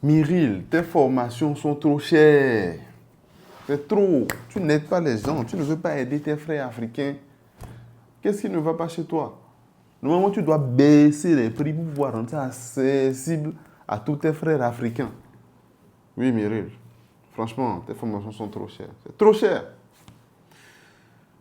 Myril, tes formations sont trop chères. C'est trop. Tu n'aides pas les gens. Tu ne veux pas aider tes frères africains. Qu'est-ce qui ne va pas chez toi? Normalement, tu dois baisser les prix pour pouvoir rendre ça accessible à tous tes frères africains. Oui, Myril. Franchement, tes formations sont trop chères. C'est trop cher.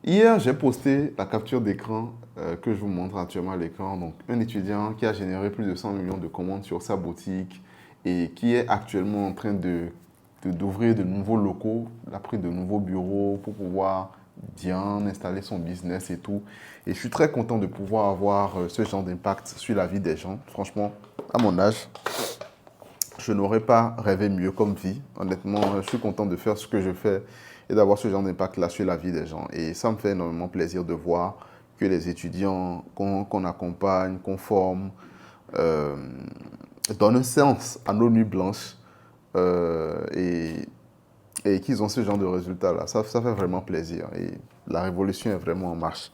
Hier, j'ai posté la capture d'écran que je vous montre actuellement à l'écran. Donc, un étudiant qui a généré plus de 100 millions de commandes sur sa boutique et qui est actuellement en train d'ouvrir de nouveaux locaux. Il a pris de nouveaux bureaux pour pouvoir bien installer son business et tout. Et je suis très content de pouvoir avoir ce genre d'impact sur la vie des gens. Franchement, à mon âge, je n'aurais pas rêvé mieux comme vie. Honnêtement, je suis content de faire ce que je fais et d'avoir ce genre d'impact-là sur la vie des gens. Et ça me fait énormément plaisir de voir que les étudiants qu'on accompagne, qu'on forme, euh, donnent un sens à nos nuits blanches et qu'ils ont ce genre de résultats-là. Ça fait vraiment plaisir et la révolution est vraiment en marche.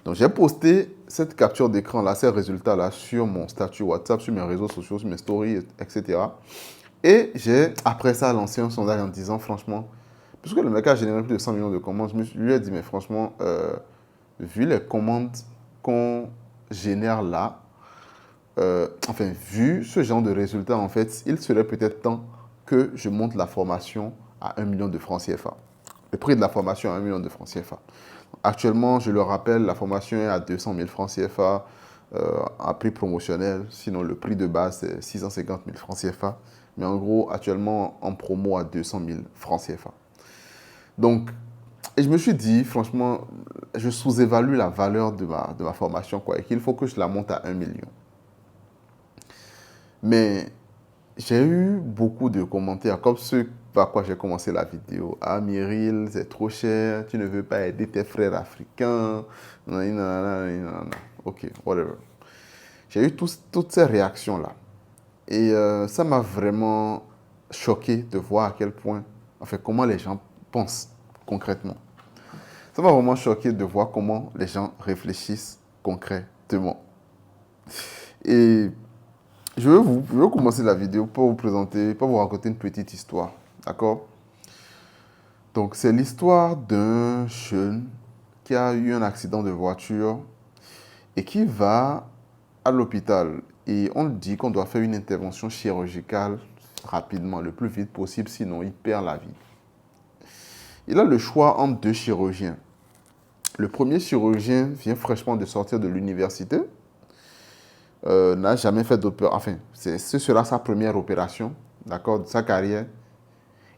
Donc j'ai posté cette capture d'écran-là, ces résultats-là sur mon statut WhatsApp, sur mes réseaux sociaux, sur mes stories, etc. Et j'ai, après ça, lancé un sondage en disant, franchement, puisque le mec a généré plus de 100 millions de commandes, je lui ai dit, mais franchement, vu les commandes qu'on génère là, enfin, vu ce genre de résultats, en fait, il serait peut-être temps que je monte la formation à 1 million de francs CFA. Le prix de la formation à 1 million de francs CFA. Actuellement, je le rappelle, la formation est à 200 000 francs CFA à prix promotionnel. Sinon, le prix de base, c'est 650 000 francs CFA. Mais en gros, actuellement, en promo à 200 000 francs CFA. Donc, et je me suis dit, franchement, je sous-évalue la valeur de ma formation, quoi, et qu'il faut que je la monte à 1 million. Mais j'ai eu beaucoup de commentaires, comme ceux par quoi j'ai commencé la vidéo. Ah, Myril, c'est trop cher, tu ne veux pas aider tes frères africains. Ok, whatever. J'ai eu toutes ces réactions-là. Et ça m'a vraiment choqué de voir à quel point, enfin, comment les gens pensent concrètement. Ça m'a vraiment choqué de voir comment les gens réfléchissent concrètement. Et je veux commencer la vidéo pour vous présenter, pour vous raconter une petite histoire. D'accord? Donc, c'est l'histoire d'un jeune qui a eu un accident de voiture et qui va à l'hôpital. Et on dit qu'on doit faire une intervention chirurgicale rapidement, le plus vite possible, sinon il perd la vie. Il a le choix entre deux chirurgiens. Le premier chirurgien vient fraîchement de sortir de l'université, n'a jamais fait d'opération, enfin, ce sera sa première opération, d'accord, de sa carrière.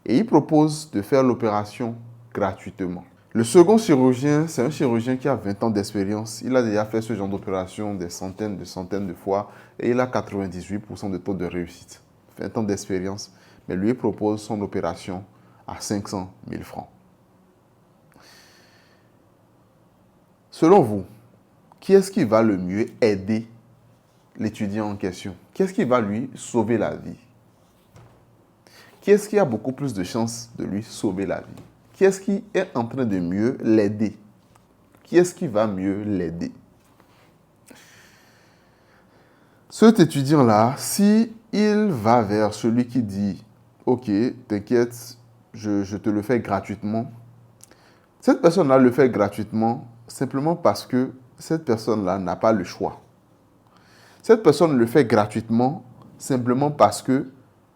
Et il propose de faire l'opération gratuitement. Le second chirurgien, c'est un chirurgien qui a 20 ans d'expérience. Il a déjà fait ce genre d'opération des centaines de fois et il a 98% de taux de réussite. 20 ans d'expérience, mais lui propose son opération à 500 000 francs. Selon vous, qui est-ce qui va le mieux aider l'étudiant en question? Qui est-ce qui va lui sauver la vie? Qui est-ce qui a beaucoup plus de chances de lui sauver la vie? Qui est-ce qui est en train de mieux l'aider? Qui est-ce qui va mieux l'aider? Cet étudiant-là, si il va vers celui qui dit « Ok, t'inquiète, je te le fais gratuitement », cette personne-là le fait gratuitement simplement parce que cette personne-là n'a pas le choix. Cette personne le fait gratuitement simplement parce que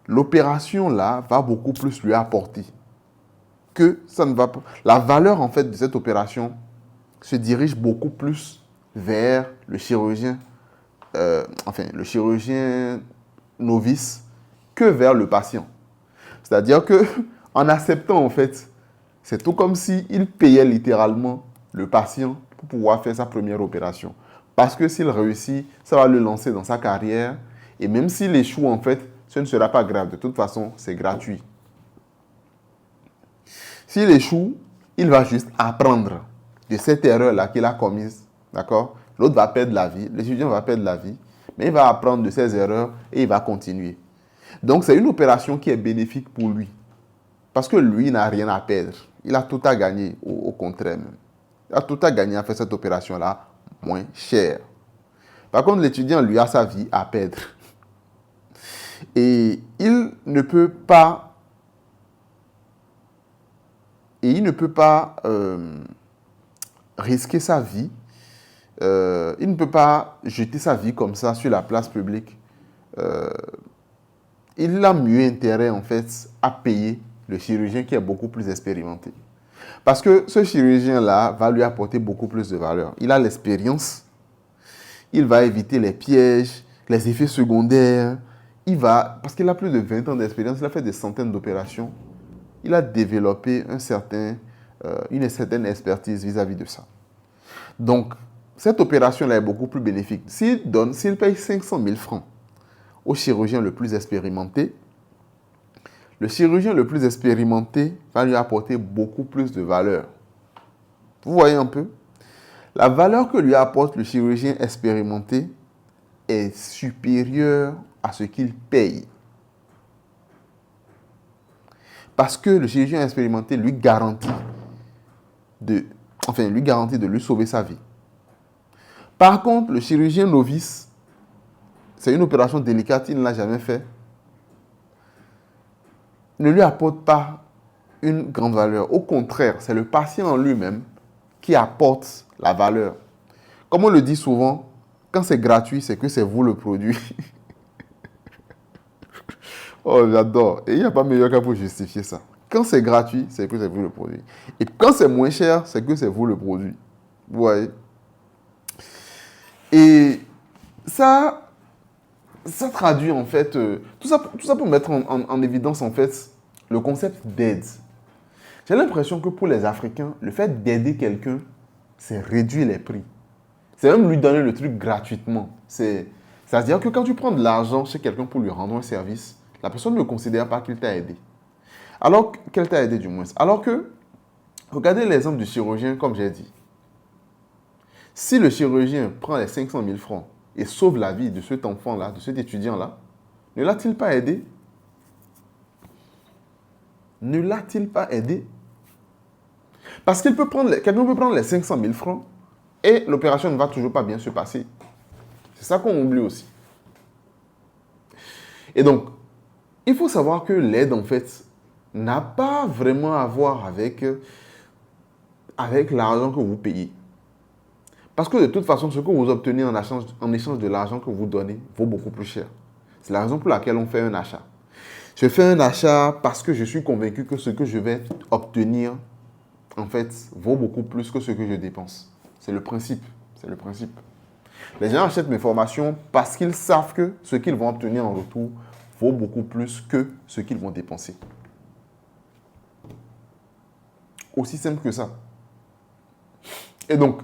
l'opération-là va beaucoup plus lui apporter. Que ça ne va pas. La valeur en fait de cette opération se dirige beaucoup plus vers le chirurgien, le chirurgien novice que vers le patient. C'est-à-dire que en acceptant en fait, c'est tout comme s'il payait littéralement le patient pour pouvoir faire sa première opération. Parce que s'il réussit, ça va le lancer dans sa carrière. Et même s'il échoue, en fait, ce ne sera pas grave. De toute façon, c'est gratuit. S'il échoue, il va juste apprendre de cette erreur-là qu'il a commise. D'accord? L'autre va perdre la vie, l'étudiant va perdre la vie, mais il va apprendre de ses erreurs et il va continuer. Donc, c'est une opération qui est bénéfique pour lui. Parce que lui n'a rien à perdre. Il a tout à gagner, au contraire même. Il a tout à gagner à faire cette opération-là moins chère. Par contre, l'étudiant, lui, a sa vie à perdre. Et il ne peut pas, il ne peut pas risquer sa vie, il ne peut pas jeter sa vie comme ça sur la place publique. Il a mieux intérêt, en fait, à payer le chirurgien qui est beaucoup plus expérimenté. Parce que ce chirurgien-là va lui apporter beaucoup plus de valeur. Il a l'expérience, il va éviter les pièges, les effets secondaires. Parce qu'il a plus de 20 ans d'expérience, il a fait des centaines d'opérations. Il a développé une certaine expertise vis-à-vis de ça. Donc, cette opération-là est beaucoup plus bénéfique. S'il paye 500 000 francs au chirurgien le plus expérimenté, le chirurgien le plus expérimenté va lui apporter beaucoup plus de valeur. Vous voyez un peu? La valeur que lui apporte le chirurgien expérimenté est supérieure à ce qu'il paye. Parce que le chirurgien expérimenté lui garantit de lui sauver sa vie. Par contre, le chirurgien novice, c'est une opération délicate, il ne l'a jamais fait, ne lui apporte pas une grande valeur. Au contraire, c'est le patient en lui-même qui apporte la valeur. Comme on le dit souvent, quand c'est gratuit, c'est que c'est vous le produit. Oh, j'adore. Et il n'y a pas meilleur qu'à pour justifier ça. Quand c'est gratuit, c'est que c'est vous le produit. Et quand c'est moins cher, c'est que c'est vous le produit. Vous voyez? Et ça traduit en fait, tout ça pour mettre en évidence en fait le concept d'aide. J'ai l'impression que pour les Africains, le fait d'aider quelqu'un, c'est réduire les prix. C'est même lui donner le truc gratuitement. C'est-à-dire que quand tu prends de l'argent chez quelqu'un pour lui rendre un service, la personne ne considère pas qu'il t'a aidé. Alors qu'elle t'a aidé du moins. Alors que, regardez l'exemple du chirurgien comme j'ai dit. Si le chirurgien prend les 500 000 francs et sauve la vie de cet enfant-là, de cet étudiant-là, ne l'a-t-il pas aidé? Ne l'a-t-il pas aidé? Parce quelqu'un peut prendre les 500 000 francs et l'opération ne va toujours pas bien se passer. C'est ça qu'on oublie aussi. Et donc, il faut savoir que l'aide, en fait, n'a pas vraiment à voir avec l'argent que vous payez. Parce que de toute façon, ce que vous obtenez en échange de l'argent que vous donnez vaut beaucoup plus cher. C'est la raison pour laquelle on fait un achat. Je fais un achat parce que je suis convaincu que ce que je vais obtenir, en fait, vaut beaucoup plus que ce que je dépense. C'est le principe. C'est le principe. Les gens achètent mes formations parce qu'ils savent que ce qu'ils vont obtenir en retour vaut beaucoup plus que ce qu'ils vont dépenser. Aussi simple que ça. Et donc,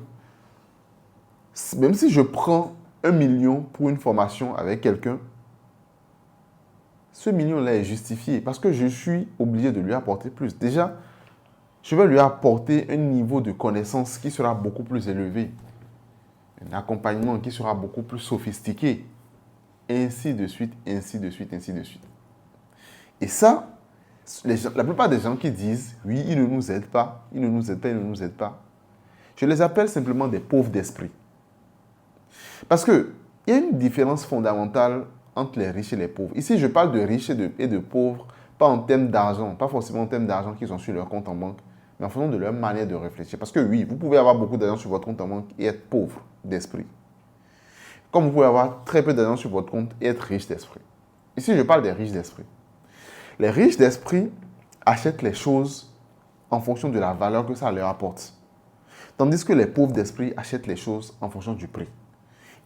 même si je prends 1 million pour une formation avec quelqu'un, ce million-là est justifié parce que je suis obligé de lui apporter plus. Déjà, je vais lui apporter un niveau de connaissance qui sera beaucoup plus élevé, un accompagnement qui sera beaucoup plus sophistiqué, ainsi de suite, ainsi de suite, ainsi de suite. Et ça, la plupart des gens qui disent, oui, il ne nous aide pas, il ne nous aide pas, il ne nous aide pas, je les appelle simplement des pauvres d'esprit. Parce qu'il y a une différence fondamentale entre les riches et les pauvres. Ici, je parle de riches et de pauvres, pas en termes d'argent, pas forcément en termes d'argent qu'ils ont sur leur compte en banque, mais en fonction de leur manière de réfléchir. Parce que oui, vous pouvez avoir beaucoup d'argent sur votre compte en banque et être pauvre d'esprit. Comme vous pouvez avoir très peu d'argent sur votre compte et être riche d'esprit. Ici, je parle des riches d'esprit. Les riches d'esprit achètent les choses en fonction de la valeur que ça leur apporte. Tandis que les pauvres d'esprit achètent les choses en fonction du prix.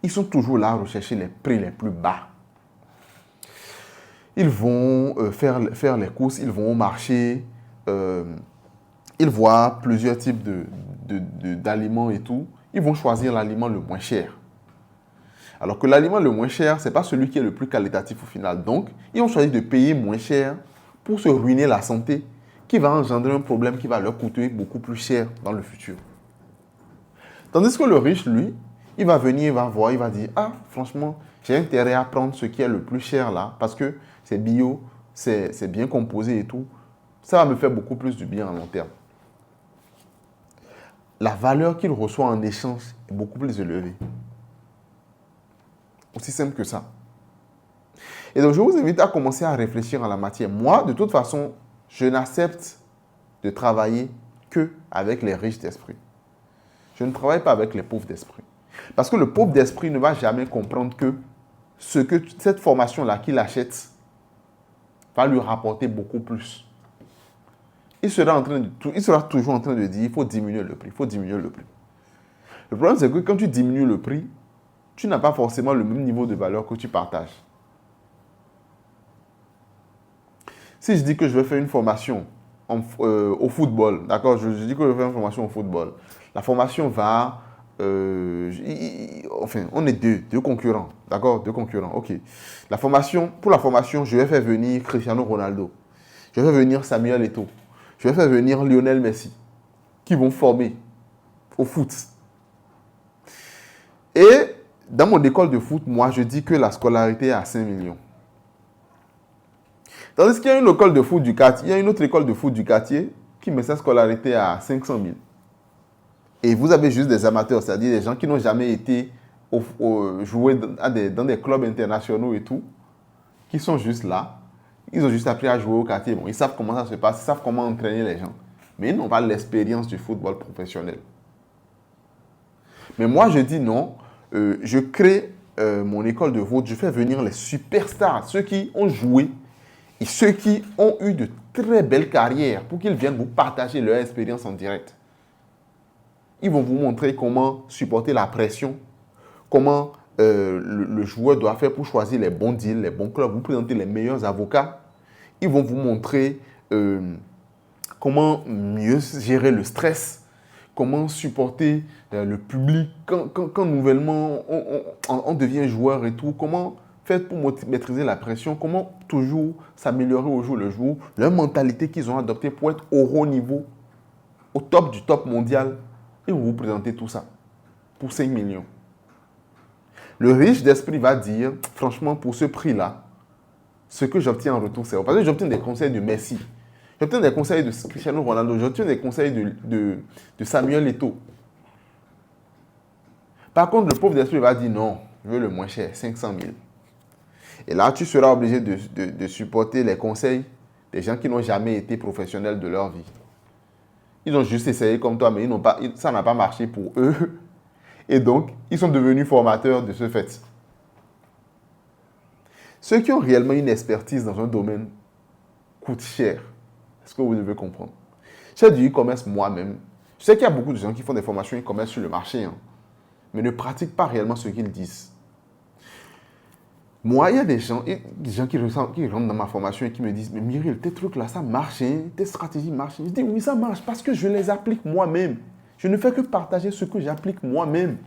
Ils sont toujours là à rechercher les prix les plus bas. Ils vont faire les courses, ils vont au marché, ils voient plusieurs types d'aliments et tout. Ils vont choisir l'aliment le moins cher. Alors que l'aliment le moins cher, ce n'est pas celui qui est le plus qualitatif au final. Donc, ils vont choisir de payer moins cher pour se ruiner la santé, qui va engendrer un problème qui va leur coûter beaucoup plus cher dans le futur. Tandis que le riche, lui, il va venir, il va voir, il va dire, ah, franchement, j'ai intérêt à prendre ce qui est le plus cher là, parce que c'est bio, c'est bien composé et tout. Ça va me faire beaucoup plus du bien à long terme. La valeur qu'il reçoit en échange est beaucoup plus élevée. Aussi simple que ça. Et donc, je vous invite à commencer à réfléchir en la matière. Moi, de toute façon, je n'accepte de travailler que avec les riches d'esprit. Je ne travaille pas avec les pauvres d'esprit. Parce que le pauvre d'esprit ne va jamais comprendre que cette formation-là qu'il achète va lui rapporter beaucoup plus. Il sera toujours en train de dire, il faut diminuer le prix, il faut diminuer le prix. Le problème, c'est que quand tu diminues le prix, tu n'as pas forcément le même niveau de valeur que tu partages. Si je dis que je vais faire une formation au football, d'accord, je dis que je vais faire une formation au football, la formation va... enfin, on est deux concurrents, d'accord, deux concurrents, ok. Pour la formation, je vais faire venir Cristiano Ronaldo, je vais faire venir Samuel Eto'o, je vais faire venir Lionel Messi, qui vont former au foot. Et dans mon école de foot, moi, je dis que la scolarité est à 5 millions. Tandis qu'il y a une école de foot du quartier, il y a une autre école de foot du quartier qui met sa scolarité à 500 000. Et vous avez juste des amateurs, c'est-à-dire des gens qui n'ont jamais été jouer dans des clubs internationaux et tout, qui sont juste là. Ils ont juste appris à jouer au quartier. Bon, ils savent comment ça se passe, ils savent comment entraîner les gens. Mais ils n'ont pas l'expérience du football professionnel. Mais moi, je dis non. Je crée mon école de foot. Je fais venir les superstars, ceux qui ont joué et ceux qui ont eu de très belles carrières pour qu'ils viennent vous partager leur expérience en direct. Ils vont vous montrer comment supporter la pression, comment le joueur doit faire pour choisir les bons deals, les bons clubs, vous présenter les meilleurs avocats. Ils vont vous montrer comment mieux gérer le stress, comment supporter le public quand nouvellement on devient joueur et tout, comment faire pour maîtriser la pression, comment toujours s'améliorer au jour le jour, leur mentalité qu'ils ont adoptée pour être au haut niveau, au top du top mondial. Et vous présentez tout ça pour 5 millions. Le riche d'esprit va dire, franchement, pour ce prix-là, ce que j'obtiens en retour, c'est... Parce que j'obtiens des conseils de Messi, j'obtiens des conseils de Cristiano Ronaldo, j'obtiens des conseils de Samuel Eto'o. Par contre, le pauvre d'esprit va dire, non, je veux le moins cher, 500 000. Et là, tu seras obligé de supporter les conseils des gens qui n'ont jamais été professionnels de leur vie. Ils ont juste essayé comme toi, mais ça n'a pas marché pour eux. Et donc, ils sont devenus formateurs de ce fait. Ceux qui ont réellement une expertise dans un domaine coûtent cher. C'est ce que vous devez comprendre. J'ai du e-commerce moi-même. Je sais qu'il y a beaucoup de gens qui font des formations e-commerce sur le marché, mais ne pratiquent pas réellement ce qu'ils disent. Moi, il y a des gens qui rentrent dans ma formation et qui me disent « Mais Myriel, tes trucs là, ça marche, tes stratégies marchent. » Je dis « Oui, ça marche parce que je les applique moi-même. Je ne fais que partager ce que j'applique moi-même.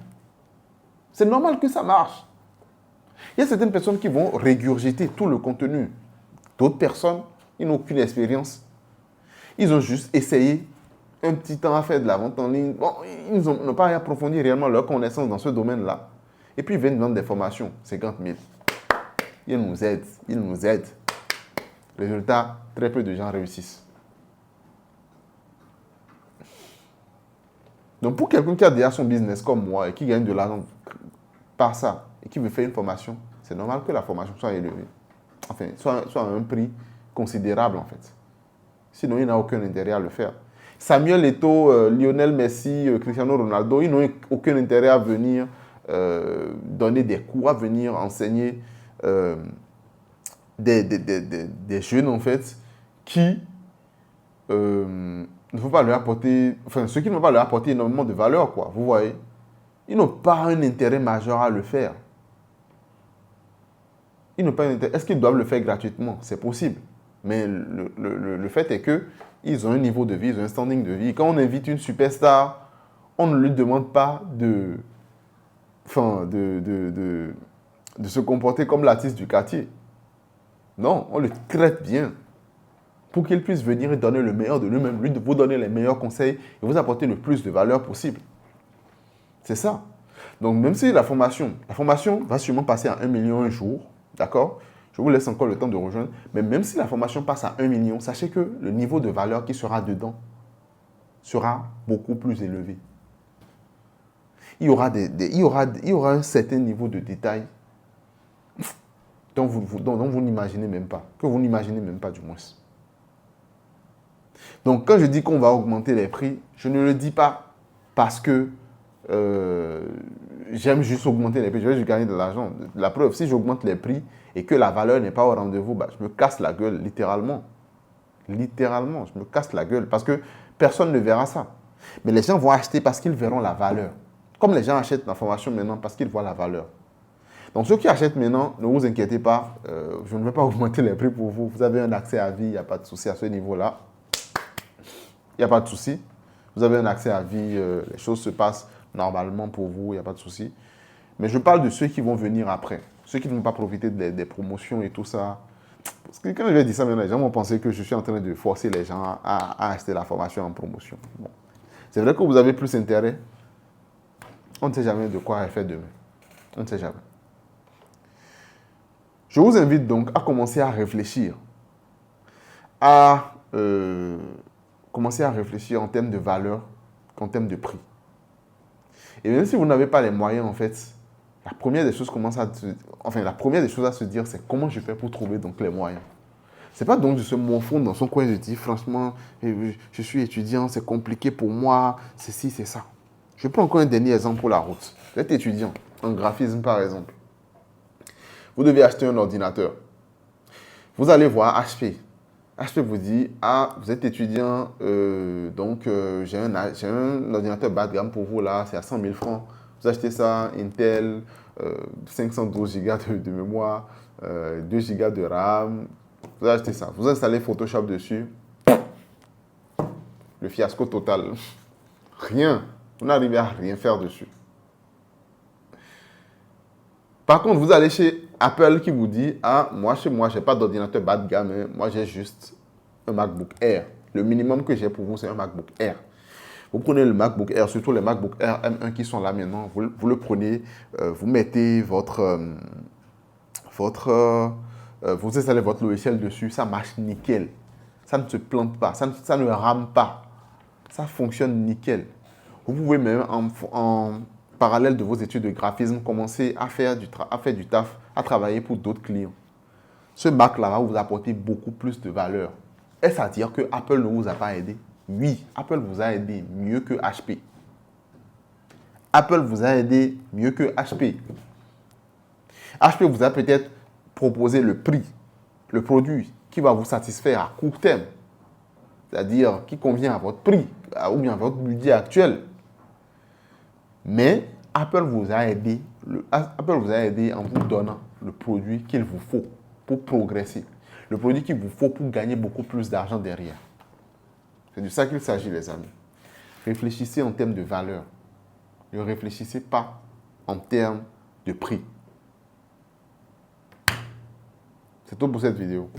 C'est normal que ça marche. » Il y a certaines personnes qui vont régurgiter tout le contenu. D'autres personnes, ils n'ont aucune expérience. Ils ont juste essayé un petit temps à faire de la vente en ligne. Bon, ils n'ont pas approfondi réellement leur connaissance dans ce domaine-là. Et puis, ils viennent vendre des formations, 50 000. Ils nous aident. Résultat, très peu de gens réussissent. Donc, pour quelqu'un qui a déjà son business comme moi et qui gagne de l'argent par ça et qui veut faire une formation, c'est normal que la formation soit élevée. Enfin, soit à un prix considérable, en fait. Sinon, il n'a aucun intérêt à le faire. Samuel Eto'o, Lionel Messi, Cristiano Ronaldo, ils n'ont aucun intérêt à venir donner des cours, à venir enseigner des jeunes, en fait, qui ne faut pas leur apporter, enfin, ceux qui ne vont pas leur apporter énormément de valeur, quoi, vous voyez. Ils n'ont pas un intérêt majeur à le faire. Ils n'ont pas un intérêt. Est-ce qu'ils doivent le faire gratuitement? C'est possible. Mais le fait est qu'ils ont un niveau de vie, ils ont un standing de vie. Quand on invite une superstar, on ne lui demande pas de se comporter comme l'artiste du quartier. Non, on le traite bien pour qu'il puisse venir et donner le meilleur de lui-même, lui de vous donner les meilleurs conseils et vous apporter le plus de valeur possible. C'est ça. Donc, même si la formation va sûrement passer à 1 million un jour, d'accord? Je vous laisse encore le temps de rejoindre. Mais même si la formation passe à 1 million, sachez que le niveau de valeur qui sera dedans sera beaucoup plus élevé. Il y aura un certain niveau de détail dont vous n'imaginez même pas, que vous n'imaginez même pas du moins. Donc, quand je dis qu'on va augmenter les prix, je ne le dis pas parce que j'aime juste augmenter les prix, je vais juste gagner de l'argent. La preuve, si j'augmente les prix et que la valeur n'est pas au rendez-vous, bah, je me casse la gueule, littéralement. Littéralement, je me casse la gueule parce que personne ne verra ça. Mais les gens vont acheter parce qu'ils verront la valeur. Comme les gens achètent l'information maintenant parce qu'ils voient la valeur. Donc, ceux qui achètent maintenant, ne vous inquiétez pas, je ne vais pas augmenter les prix pour vous. Vous avez un accès à vie, il n'y a pas de souci à ce niveau-là. Il n'y a pas de souci. Vous avez un accès à vie, les choses se passent normalement pour vous, il n'y a pas de souci. Mais je parle de ceux qui vont venir après. Ceux qui ne vont pas profiter des promotions et tout ça. Parce que quand je vais dire ça maintenant, les gens vont penser que je suis en train de forcer les gens à acheter la formation en promotion. Bon. C'est vrai que vous avez plus intérêt. On ne sait jamais de quoi elle fait demain. On ne sait jamais. Je vous invite donc à commencer à réfléchir. Commencer à réfléchir en termes de valeur qu'en termes de prix. Et même si vous n'avez pas les moyens, en fait, la première des choses à se dire, c'est comment je fais pour trouver donc les moyens. C'est pas donc de se morfondre dans son coin et de dire, franchement, je suis étudiant, c'est compliqué pour moi, c'est ci, c'est ça. Je prends encore un dernier exemple pour la route. Vous êtes étudiant, en graphisme par exemple. Vous devez acheter un ordinateur. Vous allez voir HP. HP vous dit, ah, vous êtes étudiant, j'ai un ordinateur bas de gamme pour vous là, c'est à 100 000 francs. Vous achetez ça, Intel, 512 Go de mémoire, 2 Go de RAM. Vous achetez ça. Vous installez Photoshop dessus. Le fiasco total. Rien. Vous n'arrivez à rien faire dessus. Par contre, vous allez chez Apple qui vous dit, ah, chez moi, je n'ai pas d'ordinateur bas de gamme, hein. Moi, j'ai juste un MacBook Air. Le minimum que j'ai pour vous, c'est un MacBook Air. Vous prenez le MacBook Air, surtout les MacBook Air M1 qui sont là maintenant, vous le prenez, vous mettez vous installez votre logiciel dessus, ça marche nickel. Ça ne se plante pas, ça ne rame pas. Ça fonctionne nickel. Vous pouvez même, en parallèle de vos études de graphisme, commencer à faire du taf, à travailler pour d'autres clients. Ce Mac-là va vous apporter beaucoup plus de valeur. Est-ce à dire que Apple ne vous a pas aidé? Oui, Apple vous a aidé mieux que HP. Apple vous a aidé mieux que HP. HP vous a peut-être proposé le prix, le produit qui va vous satisfaire à court terme. C'est-à-dire qui convient à votre prix ou bien à votre budget actuel. Mais Apple vous a aidé en vous donnant le produit qu'il vous faut pour progresser. Le produit qu'il vous faut pour gagner beaucoup plus d'argent derrière. C'est de ça qu'il s'agit, les amis. Réfléchissez en termes de valeur. Ne réfléchissez pas en termes de prix. C'est tout pour cette vidéo.